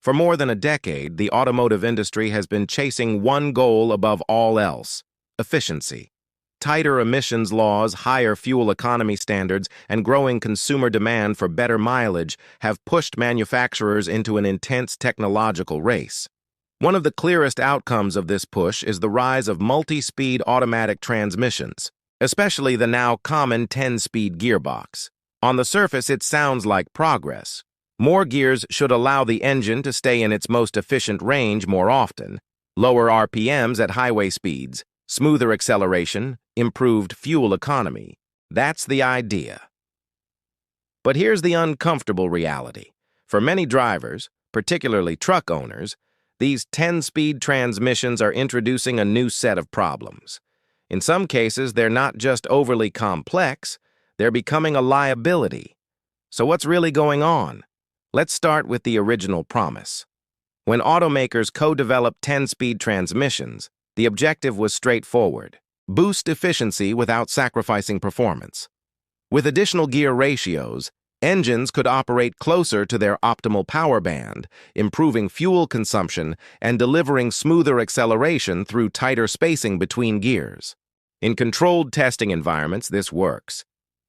For more than a decade, the automotive industry has been chasing one goal above all else: efficiency. Tighter emissions laws, higher fuel economy standards, and growing consumer demand for better mileage have pushed manufacturers into an intense technological race. One of the clearest outcomes of this push is the rise of multi-speed automatic transmissions, especially the now common 10-speed gearbox. On the surface, it sounds like progress. More gears should allow the engine to stay in its most efficient range more often, lower RPMs at highway speeds, smoother acceleration, improved fuel economy. That's the idea. But here's the uncomfortable reality. For many drivers, particularly truck owners, these 10-speed transmissions are introducing a new set of problems. In some cases, they're not just overly complex, they're becoming a liability. So what's really going on? Let's start with the original promise. When automakers co-developed 10-speed transmissions, the objective was straightforward: boost efficiency without sacrificing performance. With additional gear ratios, engines could operate closer to their optimal power band, improving fuel consumption and delivering smoother acceleration through tighter spacing between gears. In controlled testing environments, this works.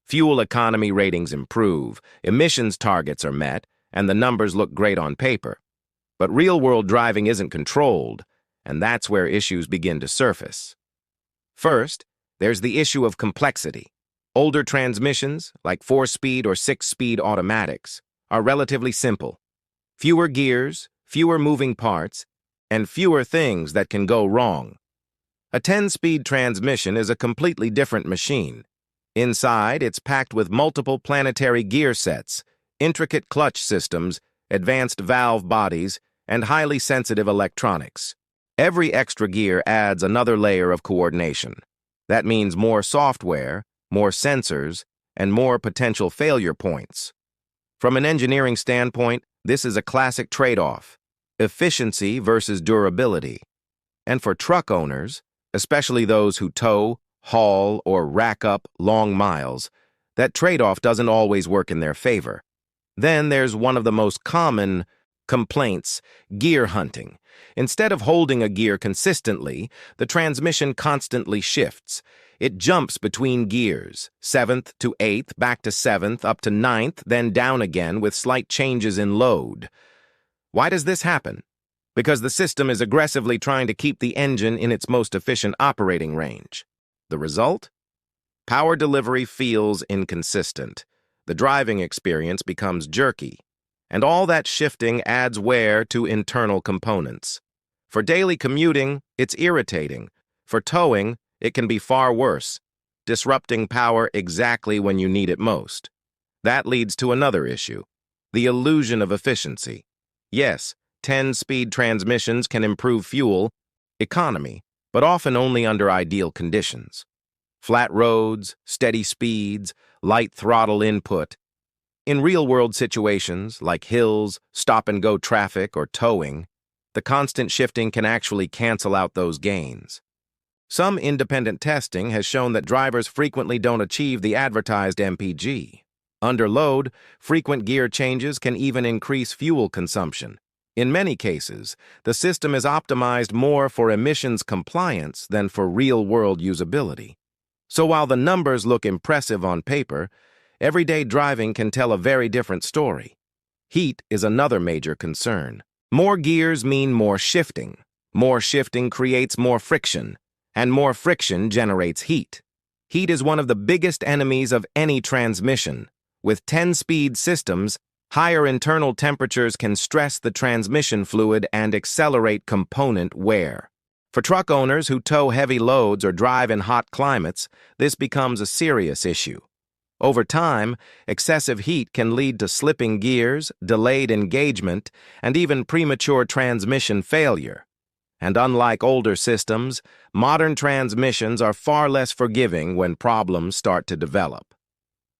Fuel economy ratings improve, emissions targets are met, and the numbers look great on paper. But real-world driving isn't controlled, and that's where issues begin to surface. First, there's the issue of complexity. Older transmissions, like 4-speed or 6-speed automatics, are relatively simple. Fewer gears, fewer moving parts, and fewer things that can go wrong. A 10-speed transmission is a completely different machine. Inside, it's packed with multiple planetary gear sets, intricate clutch systems, advanced valve bodies, and highly sensitive electronics. Every extra gear adds another layer of coordination. That means more software, more sensors, and more potential failure points. From an engineering standpoint, this is a classic trade-off: efficiency versus durability. And for truck owners, especially those who tow, haul, or rack up long miles, that trade-off doesn't always work in their favor. Then there's one of the most common complaints: gear hunting. Instead of holding a gear consistently, the transmission constantly shifts. It jumps between gears, 7th to 8th, back to 7th, up to 9th, then down again with slight changes in load. Why does this happen? Because the system is aggressively trying to keep the engine in its most efficient operating range. The result? Power delivery feels inconsistent. The driving experience becomes jerky, and all that shifting adds wear to internal components. For daily commuting, it's irritating. For towing, it can be far worse, disrupting power exactly when you need it most. That leads to another issue: the illusion of efficiency. Yes, 10-speed transmissions can improve fuel economy, but often only under ideal conditions. Flat roads, steady speeds, light throttle input. In real-world situations, like hills, stop-and-go traffic, or towing, the constant shifting can actually cancel out those gains. Some independent testing has shown that drivers frequently don't achieve the advertised MPG. Under load, frequent gear changes can even increase fuel consumption. In many cases, the system is optimized more for emissions compliance than for real-world usability. So while the numbers look impressive on paper, everyday driving can tell a very different story. Heat is another major concern. More gears mean more shifting. More shifting creates more friction, and more friction generates heat. Heat is one of the biggest enemies of any transmission. With 10-speed systems, higher internal temperatures can stress the transmission fluid and accelerate component wear. For truck owners who tow heavy loads or drive in hot climates, this becomes a serious issue. Over time, excessive heat can lead to slipping gears, delayed engagement, and even premature transmission failure. And unlike older systems, modern transmissions are far less forgiving when problems start to develop.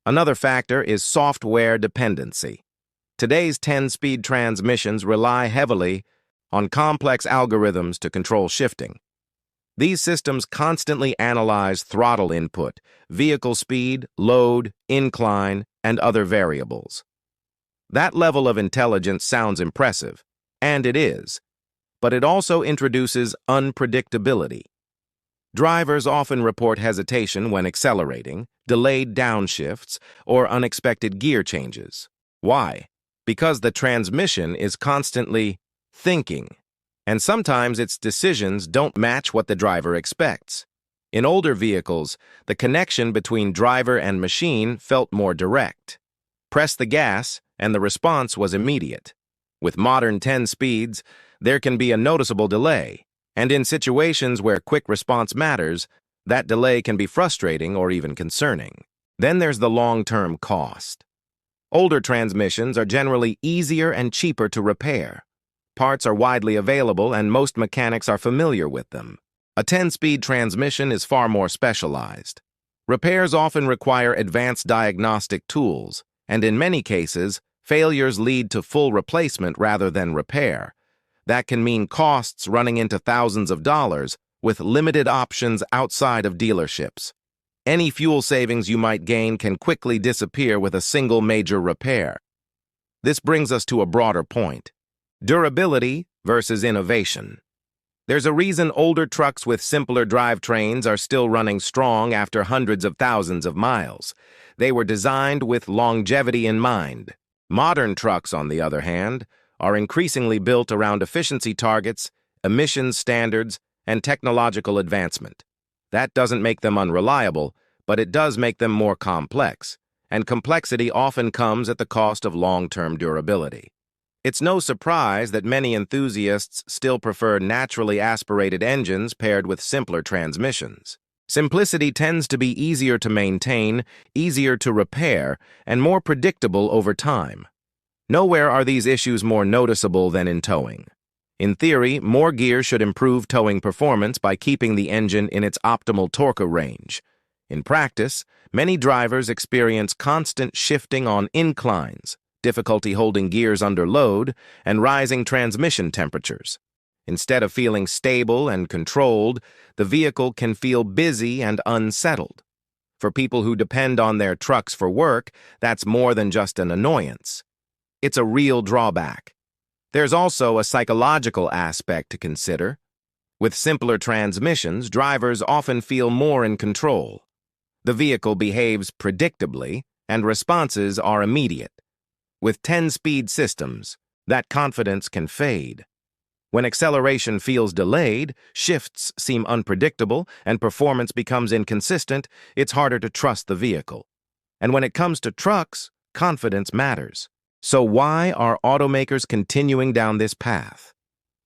Another factor is software dependency. Today's 10-speed transmissions rely heavily on complex algorithms to control shifting. These systems constantly analyze throttle input, vehicle speed, load, incline, and other variables. That level of intelligence sounds impressive, And it is. But it also introduces unpredictability. Drivers often report hesitation when accelerating, delayed downshifts, or unexpected gear changes. Why? Because the transmission is constantly thinking, and sometimes its decisions don't match what the driver expects. In older vehicles, the connection between driver and machine felt more direct. Press the gas, and the response was immediate. With modern 10 speeds, there can be a noticeable delay, and in situations where quick response matters, that delay can be frustrating or even concerning. Then there's the long-term cost. Older transmissions are generally easier and cheaper to repair. Parts are widely available and most mechanics are familiar with them. A 10-speed transmission is far more specialized. Repairs often require advanced diagnostic tools, and in many cases, failures lead to full replacement rather than repair. That can mean costs running into thousands of dollars with limited options outside of dealerships. Any fuel savings you might gain can quickly disappear with a single major repair. This brings us to a broader point: durability versus innovation. There's a reason older trucks with simpler drivetrains are still running strong after hundreds of thousands of miles. They were designed with longevity in mind. Modern trucks, on the other hand, are increasingly built around efficiency targets, emissions standards, and technological advancement. That doesn't make them unreliable, but it does make them more complex, and complexity often comes at the cost of long-term durability. It's no surprise that many enthusiasts still prefer naturally aspirated engines paired with simpler transmissions. Simplicity tends to be easier to maintain, easier to repair, and more predictable over time. Nowhere are these issues more noticeable than in towing. In theory, more gear should improve towing performance by keeping the engine in its optimal torque range. In practice, many drivers experience constant shifting on inclines, difficulty holding gears under load, and rising transmission temperatures. Instead of feeling stable and controlled, the vehicle can feel busy and unsettled. For people who depend on their trucks for work, that's more than just an annoyance. It's a real drawback. There's also a psychological aspect to consider. With simpler transmissions, drivers often feel more in control. The vehicle behaves predictably, and responses are immediate. With 10-speed systems, that confidence can fade. When acceleration feels delayed, shifts seem unpredictable, and performance becomes inconsistent, it's harder to trust the vehicle. And when it comes to trucks, confidence matters. So why are automakers continuing down this path?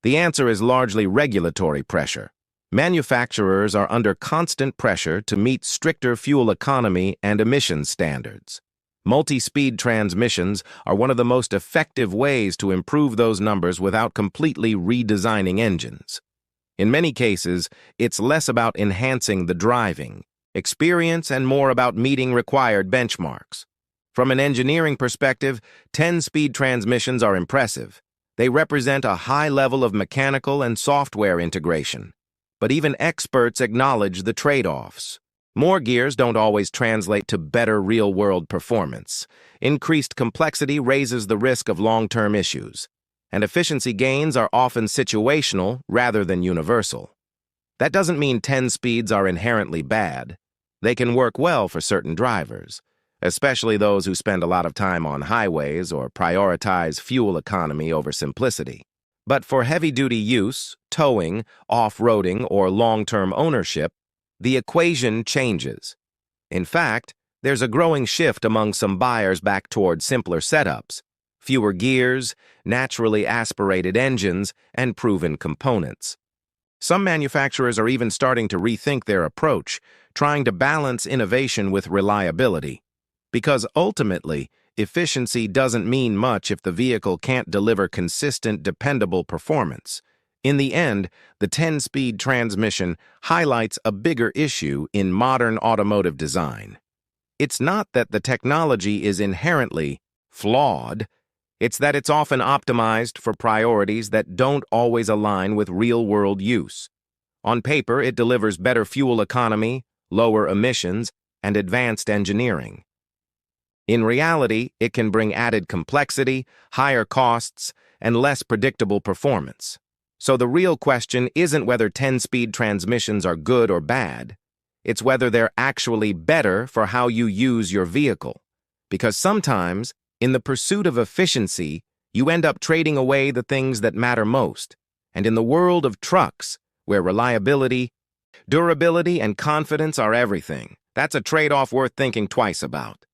The answer is largely regulatory pressure. Manufacturers are under constant pressure to meet stricter fuel economy and emissions standards. Multi-speed transmissions are one of the most effective ways to improve those numbers without completely redesigning engines. In many cases, it's less about enhancing the driving experience and more about meeting required benchmarks. From an engineering perspective, 10-speed transmissions are impressive. They represent a high level of mechanical and software integration. But even experts acknowledge the trade-offs. More gears don't always translate to better real-world performance. Increased complexity raises the risk of long-term issues, and efficiency gains are often situational rather than universal. That doesn't mean 10 speeds are inherently bad. They can work well for certain drivers, especially those who spend a lot of time on highways or prioritize fuel economy over simplicity. But for heavy-duty use, towing, off-roading, or long-term ownership, the equation changes. In fact, there's a growing shift among some buyers back toward simpler setups, fewer gears, naturally aspirated engines, and proven components. Some manufacturers are even starting to rethink their approach, trying to balance innovation with reliability. Because ultimately, efficiency doesn't mean much if the vehicle can't deliver consistent, dependable performance. In the end, the 10-speed transmission highlights a bigger issue in modern automotive design. It's not that the technology is inherently flawed, it's that it's often optimized for priorities that don't always align with real-world use. On paper, it delivers better fuel economy, lower emissions, and advanced engineering. In reality, it can bring added complexity, higher costs, and less predictable performance. So the real question isn't whether 10-speed transmissions are good or bad. It's whether they're actually better for how you use your vehicle. Because sometimes, in the pursuit of efficiency, you end up trading away the things that matter most. And in the world of trucks, where reliability, durability, and confidence are everything, that's a trade-off worth thinking twice about.